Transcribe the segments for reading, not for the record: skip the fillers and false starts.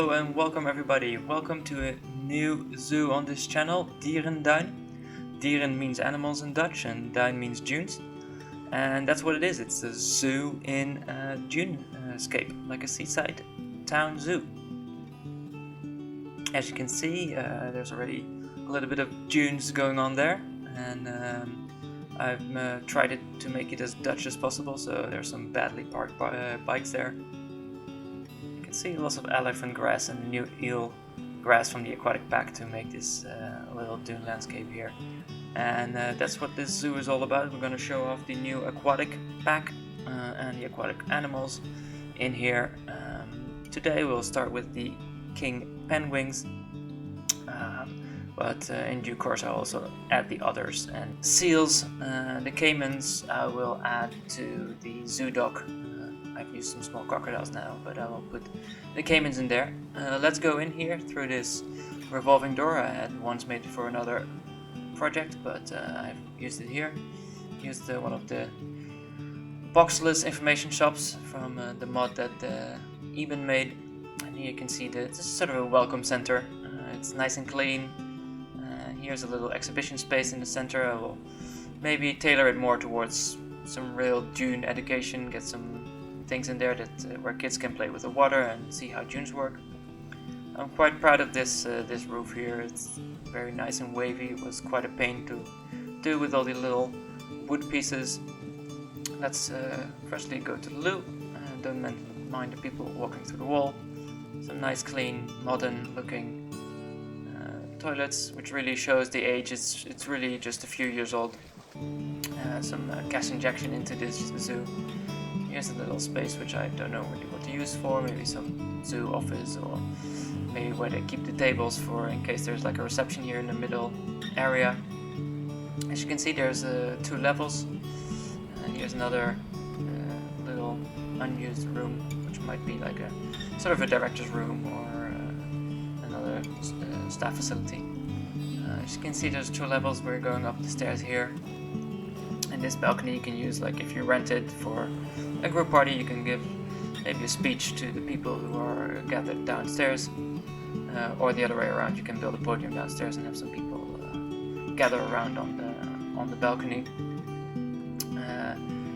Hello and welcome everybody. Welcome to a new zoo on this channel, Dierenduin. Dieren means animals in Dutch and duin means dunes. And that's what it is. It's a zoo in a dunescape, like a seaside town zoo. As you can see, there's already a little bit of dunes going on there. And I've tried to make it as Dutch as possible, so there's some badly parked bikes there. See lots of elephant grass and new eel grass from the aquatic pack to make this little dune landscape here. And that's what this zoo is all about. We're going to show off the new aquatic pack and the aquatic animals in here. Today we'll start with the king penguins, but in due course I'll also add the others. And seals, the caimans I will add to the zoo dock. I've used some small crocodiles now, but I will put the caimans in there. Let's go in here through this revolving door. I had once made it for another project, but I've used it here. Used one of the boxless information shops from the mod that iPun made. And here you can see that this is sort of a welcome center. It's nice and clean. Here's a little exhibition space in the center. I will maybe tailor it more towards some real dune education, get some things in there that where kids can play with the water and see how dunes work. I'm quite proud of this roof here. It's very nice and wavy. It was quite a pain to do with all the little wood pieces. Let's firstly go to the loo. Don't mind the people walking through the wall. Some nice, clean, modern looking toilets, which really shows the age. It's really just a few years old. Some gas injection into this zoo. Here's a little space which I don't know really what to use for, maybe some zoo office or maybe where they keep the tables for in case there's like a reception here in the middle area. As you can see there's 2 levels, and here's another little unused room which might be like a sort of a director's room or another staff facility. As you can see there's 2 levels. We're going up the stairs here. And this balcony you can use, like if you rent it for a group party, you can give maybe a speech to the people who are gathered downstairs, or the other way around. You can build a podium downstairs and have some people gather around on the balcony.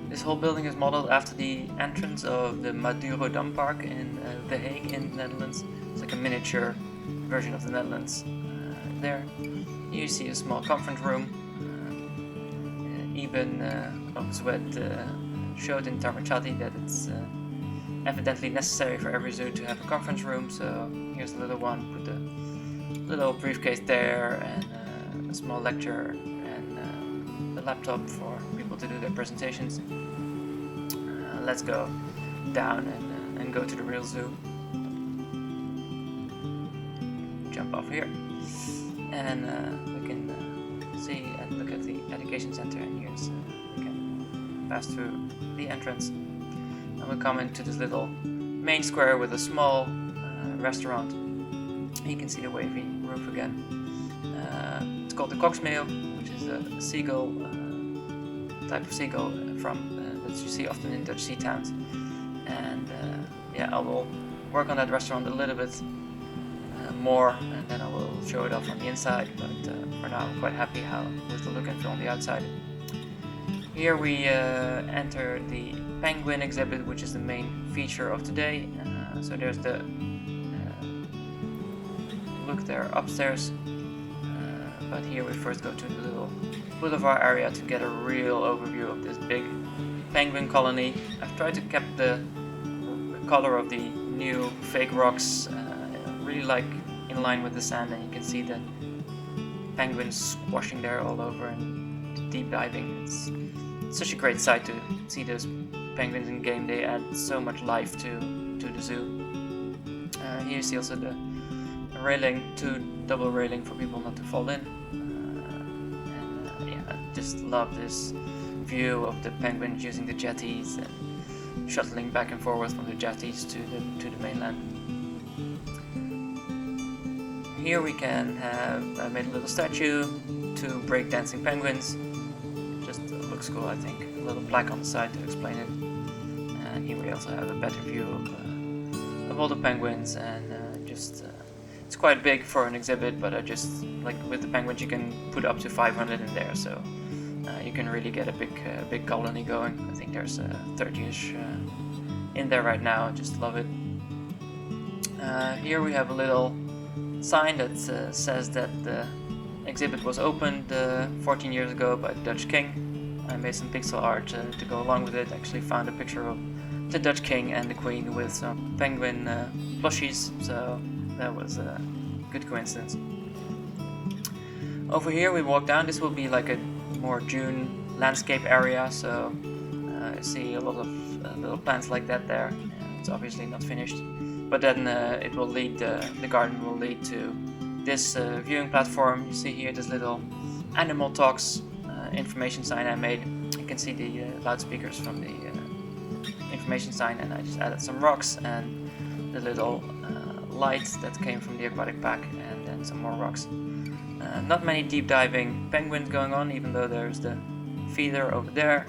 This whole building is modeled after the entrance of the Madurodam park in The Hague in the Netherlands. It's like a miniature version of the Netherlands there. Here you see a small conference room. Even showed in Tarmachati that it's evidently necessary for every zoo to have a conference room, so here's a little one, put a little briefcase there and a small lecture and a laptop for people to do their presentations. Let's go down and go to the real zoo. Jump off here and we can see and look at the education center, and here's we can pass through the entrance and we come into this little main square with a small restaurant. You can see the wavy roof again. It's called the cocksmeal, which is a seagull type of seagull from that you see often in Dutch sea towns. And yeah, I will work on that restaurant a little bit more, and then I will show it off on the inside, but for now I'm quite happy with the look and feel on the outside. Here we enter the penguin exhibit, which is the main feature of today. So there's the look there upstairs, but here we first go to the little boulevard area to get a real overview of this big penguin colony. I've tried to keep the color of the new fake rocks really like in line with the sand, and you can see the penguins squashing there all over and deep diving. It's such a great sight to see those penguins in game. They add so much life to the zoo. Here you see also the railing, double railing for people not to fall in. Yeah, I just love this view of the penguins using the jetties and shuttling back and forth from the jetties to the mainland. Here we can have, I made a little statue, 2 breakdancing penguins. Just looks cool, I think. A little plaque on the side to explain it. And here we also have a better view of all the penguins and it's quite big for an exhibit, but I just like with the penguins you can put up to 500 in there, so you can really get a big colony going. I think there's 30ish in there right now. I just love it. Here we have a little sign that says that the exhibit was opened 14 years ago by the Dutch king. I made some pixel art to go along with it. Actually found a picture of the Dutch king and the queen with some penguin plushies, so that was a good coincidence. Over here we walk down. This will be like a more Dune landscape area, so I see a lot of little plants like that there. It's obviously not finished, but then it will lead, the garden will lead to this viewing platform. You see here this little animal talks information sign I made. You can see the loudspeakers from the information sign, and I just added some rocks and the little lights that came from the aquatic pack, and then some more rocks. Not many deep diving penguins going on, even though there's the feeder over there,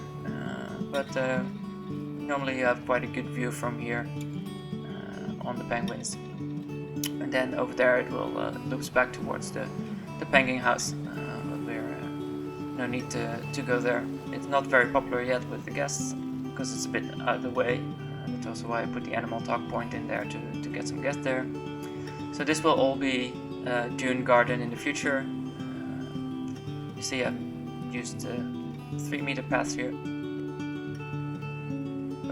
but normally you have quite a good view from here on the penguins. And then over there it will loops back towards the penguin house, but we're no need to go there. It's not very popular yet with the guests because it's a bit out of the way. That's also why I put the animal talk point in there to get some guests there. So this will all be Dune garden in the future. You see I've used 3-meter paths here.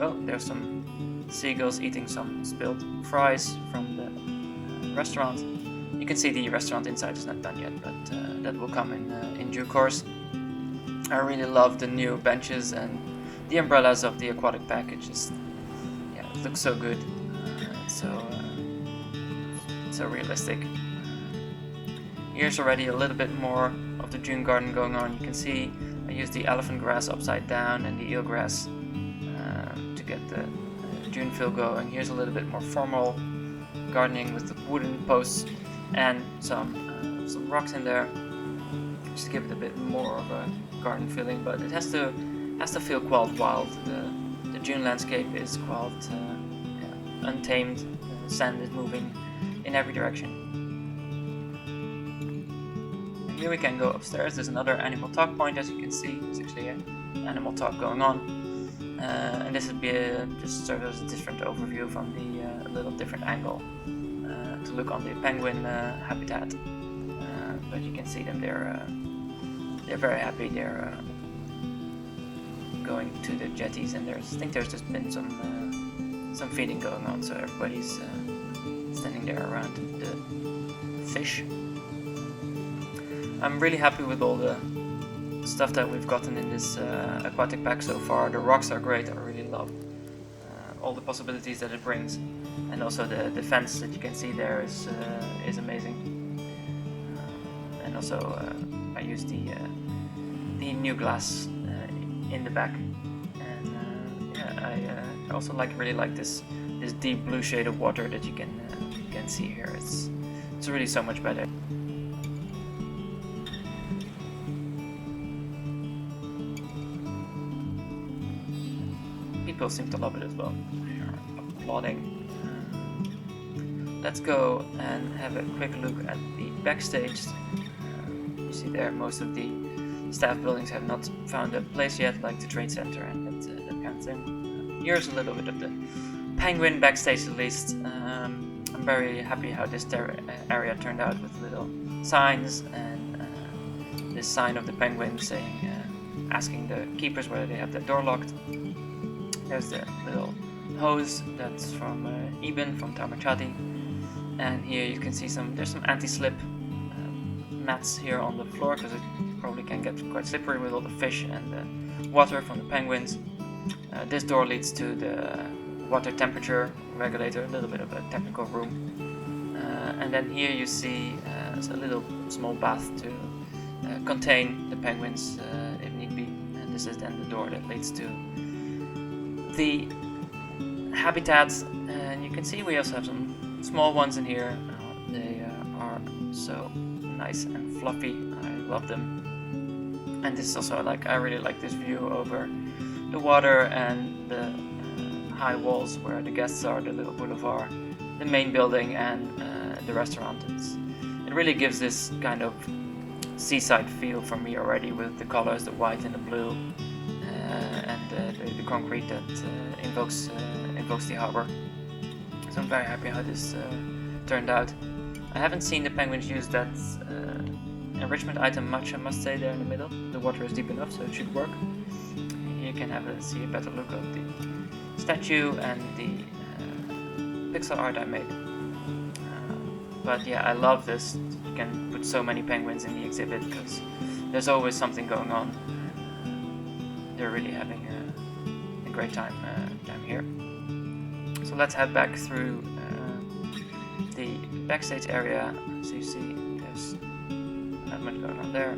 Oh, there's some seagulls eating some spilled fries from the restaurant. You can see the restaurant inside is not done yet, but that will come in due course. I really love the new benches and the umbrellas of the aquatic package. Yeah, it looks so good. It's so realistic. Here's already a little bit more of the Dune garden going on. You can see I used the elephant grass upside down and the eel grass to get the Dune fill going. Here's a little bit more formal gardening with the wooden posts and some rocks in there, just to give it a bit more of a garden feeling. But it has to feel quite wild. The Dune landscape is quite untamed. The sand is moving in every direction. And here we can go upstairs. There's another animal talk point, as you can see. There's actually an animal talk going on, and this would be just sort of a different overview from the little different angle to look on the penguin habitat. But you can see them. They're very happy. They're going to the jetties, and I think there's just been some feeding going on, so everybody's standing there around the fish. I'm really happy with all the stuff that we've gotten in this aquatic pack so far. The rocks are great. I really love all the possibilities that it brings, and also the fence that you can see there is amazing. And also I used the new glass in the back, and I also really like this deep blue shade of water that you can see here. It's really so much better. People seem to love it as well. They are applauding. Let's go and have a quick look at the backstage. You see there, most of the staff buildings have not found a place yet, like the trade center and that kind of thing. Here's a little bit of the penguin backstage at least. I'm very happy how this area turned out with little signs and this sign of the penguin saying, asking the keepers whether they have their door locked. There's the little hose that's from Ibn from Tamachati, and here you can see there's some anti-slip mats here on the floor because it probably can get quite slippery with all the fish and the water from the penguins. This door leads to the water temperature regulator, a little bit of a technical room, and then here you see a little small bath to contain the penguins if need be, and this is then the door that leads to the habitats. And you can see we also have some small ones in here. They are so nice and fluffy. I love them. And this is also I really like this view over the water and the high walls where the guests are, the little boulevard, the main building, and the restaurant. It really gives this kind of seaside feel for me already, with the colors, the white and the blue, and the concrete that invokes the harbor. So I'm very happy how this turned out. I haven't seen the penguins use that enrichment item much, I must say, there in the middle. The water is deep enough, so it should work. You can see a better look of the statue and the pixel art I made. But yeah, I love this. You can put so many penguins in the exhibit because there's always something going on. They're really having a great time here. So let's head back through the backstage area. So you see there's not much going on there.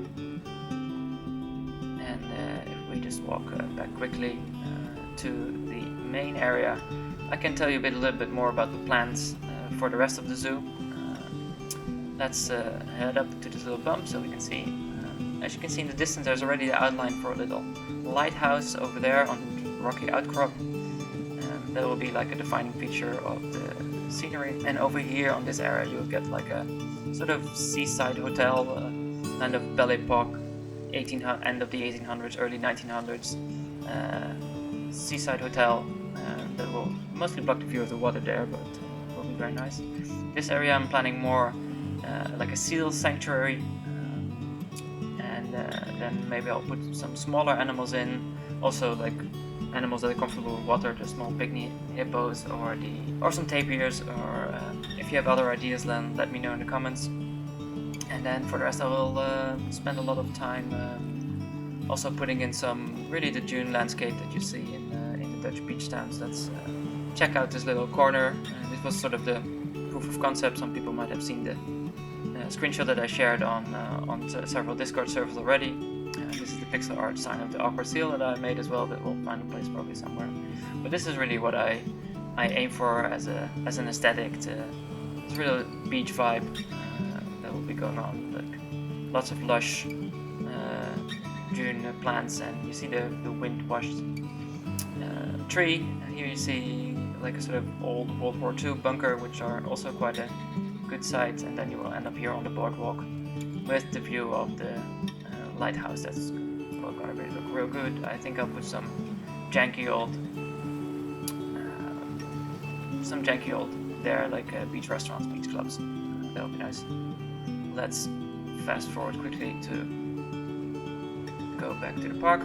And if we just walk back quickly to the main area, I can tell you a little bit more about the plans for the rest of the zoo. Let's head up to this little bump so we can see. As you can see in the distance, there's already the outline for a little lighthouse over there on the rocky outcrop. That will be like a defining feature of the scenery. And over here on this area, you'll get like a sort of seaside hotel, kind of Belle Epoque, end of the 1800s, early 1900s seaside hotel that will mostly block the view of the water there, but will be very nice. This area I'm planning more like a seal sanctuary, and then maybe I'll put some smaller animals in, also like animals that are comfortable with water, the small pygmy hippos or some tapirs, or if you have other ideas, then let me know in the comments. And then for the rest, I will spend a lot of time also putting in some really the dune landscape that you see in the Dutch beach towns. Let's check out this little corner. This was sort of the proof of concept. Some people might have seen the screenshot that I shared on several Discord servers already. This is the pixel art sign of the awkward seal that I made as well, that will find a place probably somewhere. But this is really what I aim for as an aesthetic. It's a real beach vibe that will be going on. Like lots of lush dune plants, and you see the wind-washed tree. And here you see like a sort of old World War II bunker, which are also quite a good sight. And then you will end up here on the boardwalk with the view of the lighthouse. That's gonna really look real good. I think I'll put some janky old there, like beach restaurants, beach clubs. That'll be nice. Let's fast forward quickly to go back to the park.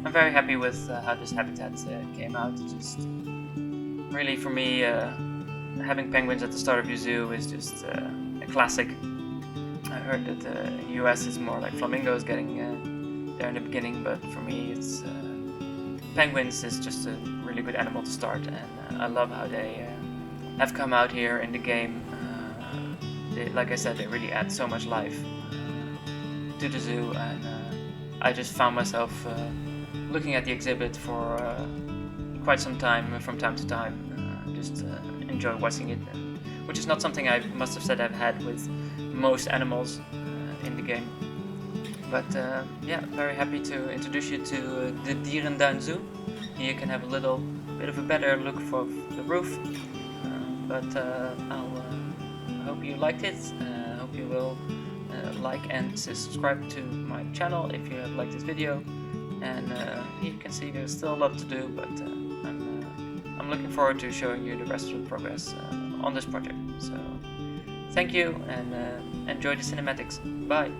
I'm very happy with how this habitat came out. It's just really, for me, having penguins at the start of your zoo is just a classic. I heard that in the US it's more like flamingos getting there in the beginning, but for me it's penguins is just a really good animal to start, and I love how they have come out here in the game. Like I said, they really add so much life to the zoo, and I just found myself looking at the exhibit for quite some time, from time to time. Just enjoy watching it, which is not something I must have said I've had with most animals in the game. But yeah, very happy to introduce you to the Direndan Zoo. Here you can have a little bit of a better look for the roof. But I hope you liked it. I hope you will like and subscribe to my channel if you have liked this video. And you can see there's still a lot to do, but I'm looking forward to showing you the rest of the progress on this project. So thank you, and enjoy the cinematics. Bye!